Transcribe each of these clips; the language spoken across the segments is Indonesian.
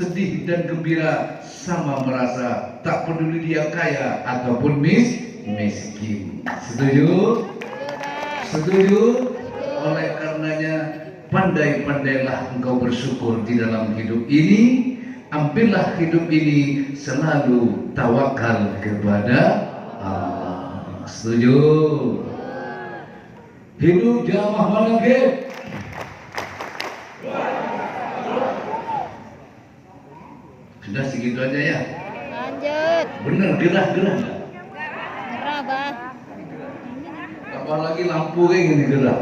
sedih dan gembira sama merasa, tak peduli dia kaya ataupun miskin. Setuju? Setuju? Oleh karenanya pandai-pandailah engkau bersyukur di dalam hidup ini. Ambillah hidup ini selalu tawakal kepada Allah. Setuju? Hidup jamaah manakib. Sudah segitu aja ya. Lanjut. Bener, gerah. Gerah, Bah. Apalagi lampu kayak gini gerah.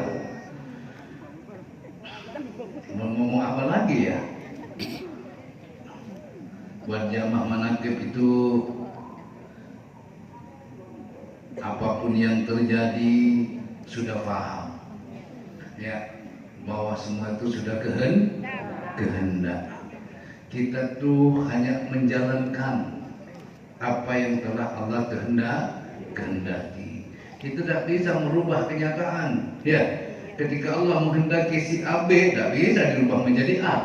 Mau ngomong apa lagi ya? Buat jamaah manakib itu, apapun yang terjadi sudah paham ya, bahwa semua itu sudah kehendak. Kita tuh hanya menjalankan apa yang telah Allah kehendaki. Kita tidak bisa merubah kenyataan ya. Ketika Allah menghendaki si A B, tidak bisa dirubah menjadi A.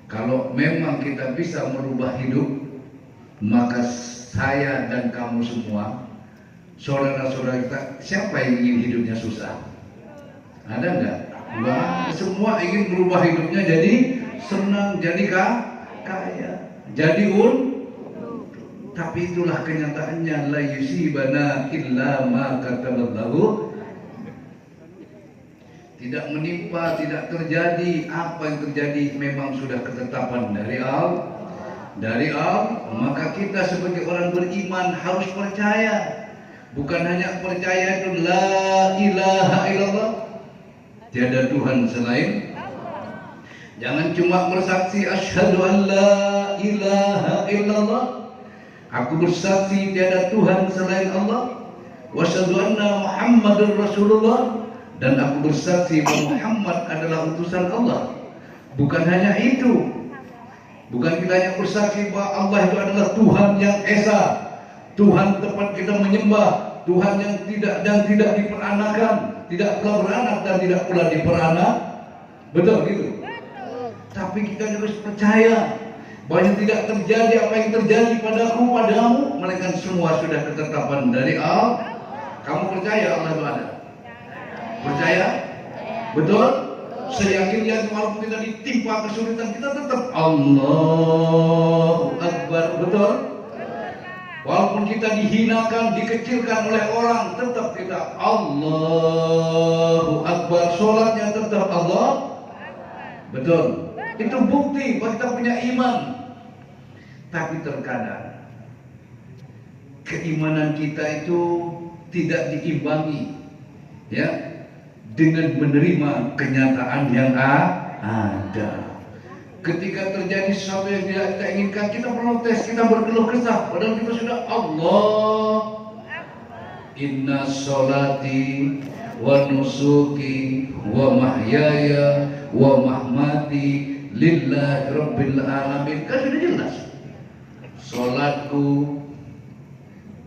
Kalau memang kita bisa merubah hidup, maka saya dan kamu semua, saudara-saudara kita, siapa yang ingin hidupnya susah? Ada enggak? Enggak. Semua ingin merubah hidupnya jadi senang, jadi kaya, jadi tapi itulah kenyataannya, la yusibana illa ma kataballahu. Tidak menimpa, tidak terjadi. Apa yang terjadi memang sudah ketetapan dari Allah. Maka kita sebagai orang beriman harus percaya. Bukan hanya percaya itu la ilaha illallah, tiada Tuhan selain. Jangan cuma bersaksi asyhadu an la ilaha illallah, aku bersaksi tiada Tuhan selain Allah, wa asyhadu anna Muhammadar Rasulullah, dan aku bersaksi bahwa Muhammad adalah utusan Allah. Bukan hanya itu. Bukan kita hanya bersaksi bahwa Allah itu adalah Tuhan yang esa, Tuhan tempat kita menyembah, Tuhan yang tidak diperanakan, tidak pula beranak dan tidak pula diperanak. Betul gitu. Tapi kita harus percaya bahwa yang tidak terjadi apa yang terjadi padamu, melainkan semua sudah ketetapan dari Allah. Kamu percaya Allah itu ada? Percaya? Betul? Seyakinnya walaupun kita ditimpa kesulitan, kita tetap Allahu Akbar. Betul? Walaupun kita dihinakan, dikecilkan oleh orang, tetap kita Allahu Akbar. Sholatnya tetap Allah. Betul? Itu bukti bahwa kita punya iman. Tapi terkadang keimanan kita itu tidak diimbangi ya dengan menerima kenyataan yang ada. Ketika terjadi sesuatu yang tidak kita inginkan, kita protes, kita berkeluh kesah, padahal kita sudah Allah. Inna sholati wa nusuki wa mahyaya wa mahmati lillahi rabbil alamin. Kan sudah jelas. Sholatku,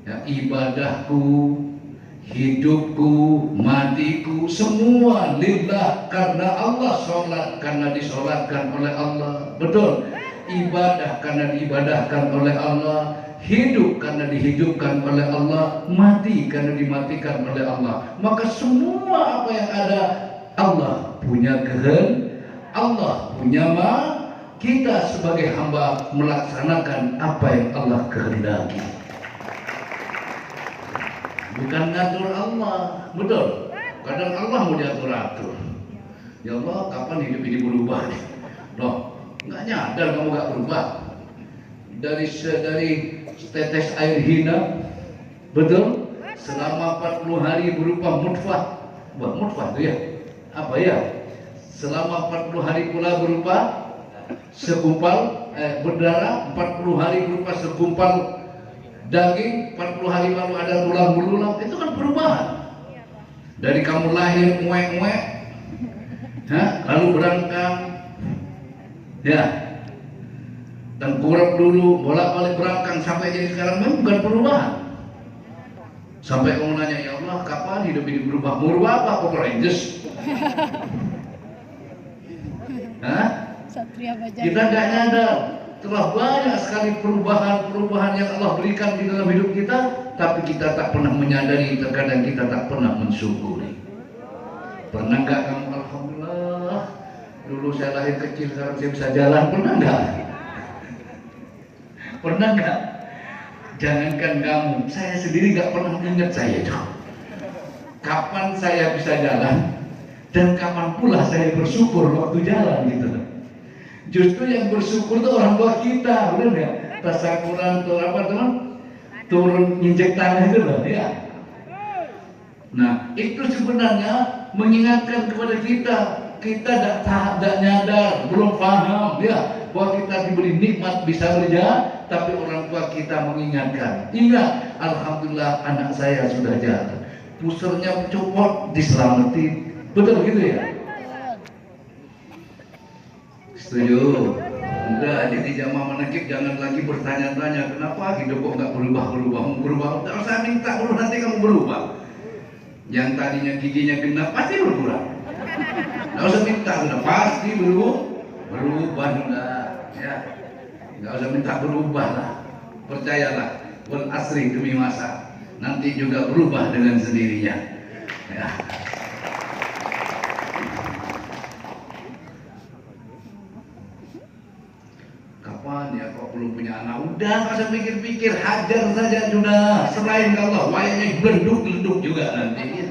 ya, ibadahku, hidupku, matiku, semua lillah, karena Allah. Sholat karena disolatkan oleh Allah. Betul. Ibadah karena diibadahkan oleh Allah. Hidup karena dihidupkan oleh Allah. Mati karena dimatikan oleh Allah. Maka semua apa yang ada, Allah punya kehendak, Allah punya kita sebagai hamba melaksanakan apa yang Allah kehendaki. Bukan ngatur Allah. Betul. Kadang Allah mau diatur-atur. Ya Allah, kapan hidup ini berubah nih? Loh, nggak nyadar kamu nggak berubah. Dari setetes air hina, betul? Selama 40 hari berupa mutfah. Mutfah itu ya? Apa ya? Selama 40 hari pula berupa segumpal berdarah, 40 hari berupa segumpal daging, 40 hari baru ada tulang belulang. Itu kan perubahan. Dari kamu lahir muek-muek, lalu berangkang, ya, tengkurap dulu, bolak-balik berangkang sampai jadi sekarang, memang bukan perubahan. Sampai kamu nanya, ya Allah, kapan hidup ini berubah? Mau berubah apa? Power Rangers? Satria Baja. Kita nggak nyadar telah banyak sekali perubahan-perubahan yang Allah berikan di dalam hidup kita, tapi kita tak pernah menyadari, terkadang kita tak pernah mensyukuri. Pernah nggak kamu alhamdulillah dulu saya lahir kecil sekarang saya bisa jalan, pernah nggak? Pernah nggak? Jangankan kamu, saya sendiri nggak pernah ingat saya itu. Kapan saya bisa jalan dan kapan pula saya bersyukur waktu jalan gitu. Justru yang bersyukur itu orang tua kita, benar nggak? Tasakuran turun apa teman? Turun injek tanah itu loh, ya. Nah, itu sebenarnya mengingatkan kepada kita tidak nyadar, belum paham, ya, bahwa kita diberi nikmat bisa berjalan, tapi orang tua kita mengingatkan. Ingat, alhamdulillah anak saya sudah jalan. Pusernya copot, diselamatin, betul gitu ya? Setuju? Enggak, jadi jamaah menekik jangan lagi bertanya-tanya kenapa hidup kok nggak berubah. Tak usah minta dulu, nanti kamu berubah. Yang tadinya giginya genap pasti berkurang. Nggak usah minta sudah, pasti berubah sudah. Ya, nggak usah minta berubah lah. Percayalah, wal asri demi masa, nanti juga berubah dengan sendirinya. Ya. Kapan ya kok belum punya anak? Udah nggak usah pikir-pikir, hajar saja sudah. Selain Allah, wayangnya geleduk juga nanti.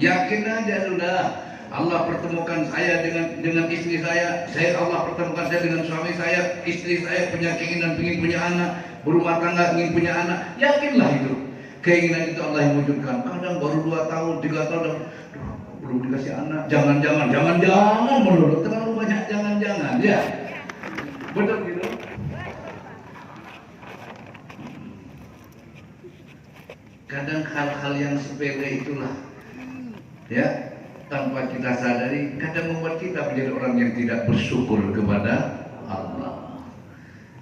Yakin aja sudah. Allah pertemukan saya dengan istri saya Allah pertemukan saya dengan suami saya, istri saya punya keinginan ingin punya anak, berumah tangga ingin punya anak. Yakinlah itu. Keinginan itu Allah yang wujudkan. Kadang baru 2 tahun, 3 tahun belum dikasih anak. Jangan-jangan melulu, terlalu banyak jangan-jangan, ya. Betul gitu. Kadang hal-hal yang sepele itulah, ya, tanpa kita sadari, kadang membuat kita menjadi orang yang tidak bersyukur kepada Allah.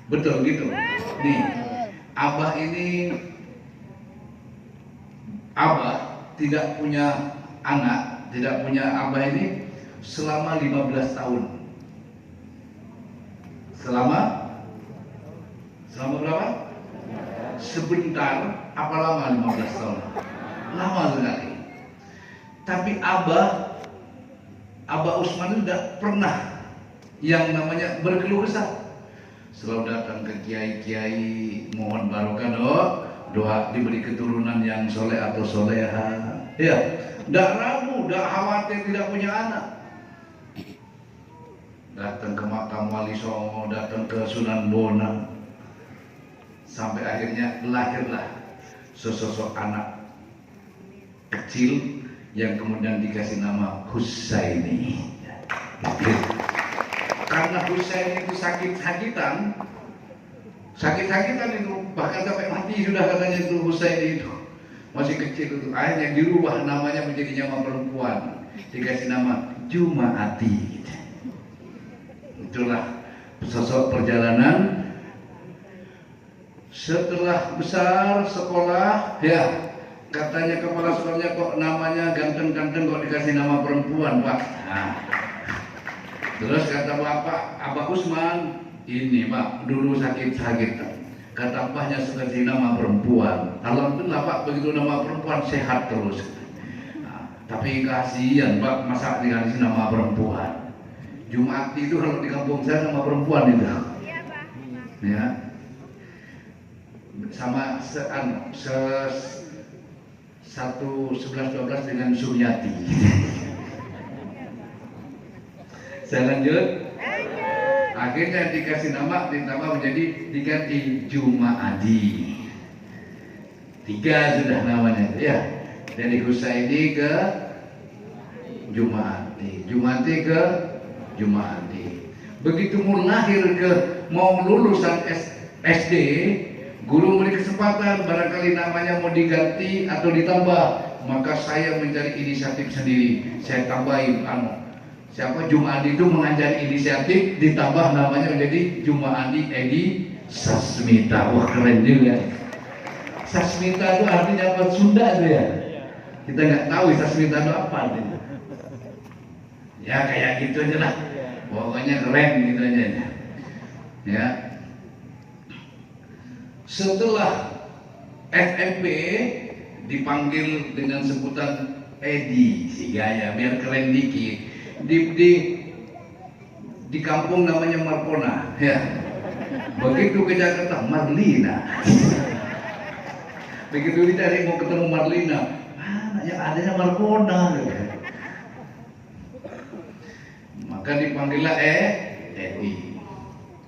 Betul gitu. Nih, Abah tidak punya anak, tidak punya Abah ini selama 15 tahun. Selama berapa? Sebentar, apa lama 15 tahun? Lama sekali. Tapi Abah Usman itu tidak pernah yang namanya berkeluh kesah. Selalu datang ke kiai-kiai mohon barokah, doa diberi keturunan yang soleh atau soleha. Ya, tidak ragu, tidak khawatir tidak punya anak. Datang ke makam Wali Songo, datang ke Sunan Bonang, sampai akhirnya lahirlah sesosok anak kecil yang kemudian dikasih nama Husaini. Karena Husaini itu sakit-sakitan itu, bahkan sampai mati sudah katanya itu Husaini itu masih kecil itu. Akhirnya dirubah namanya menjadi nama perempuan, dikasih nama Jumaati. Itulah sosok perjalanan. Setelah besar sekolah, ya, katanya kepala sekolahnya kok namanya ganteng-ganteng kok dikasih nama perempuan, Pak. Nah, terus kata bapak, Abah Usman, ini Pak dulu sakit-sakit. Kata Abahnya kasih nama perempuan. Alhamdulillah Pak, begitu nama perempuan sehat terus. Nah, tapi kasihan Pak, masa dikasih nama perempuan. Jumaati itu kalau di kampung saya nama perempuan itu. Iya Pak. Ya. Sama 11-12 dengan Suryati. Saya lanjut. Akhirnya dikasih nama, ditambah menjadi diganti Jumaadi. 3 sudah namanya, ya. Dari Husaini ke Jumaadi, Jumaadi ke Jumaadi. Begitu mau lulusan SD, guru memberi kesempatan, barangkali namanya mau diganti atau ditambah, maka saya mencari inisiatif sendiri. Saya tambahin Jumaadi itu mengajar inisiatif, ditambah namanya menjadi Jumaadi Edi Sasmita. Wah, keren juga. Sasmita itu artinya apa? Sunda itu ya. Kita nggak tahu Sasmita itu apa artinya. Ya kayak gitu aja lah. Pokoknya keren gitu aja. Ya. Setelah FMP dipanggil dengan sebutan Edi si Gaya biar keren dikit. Di kampung namanya Markona, ya. Begitu ke Jakarta Marlina. Begitu dicari mau ketemu Marlina, mana yang adanya Markona. Maka dipanggillah Edi.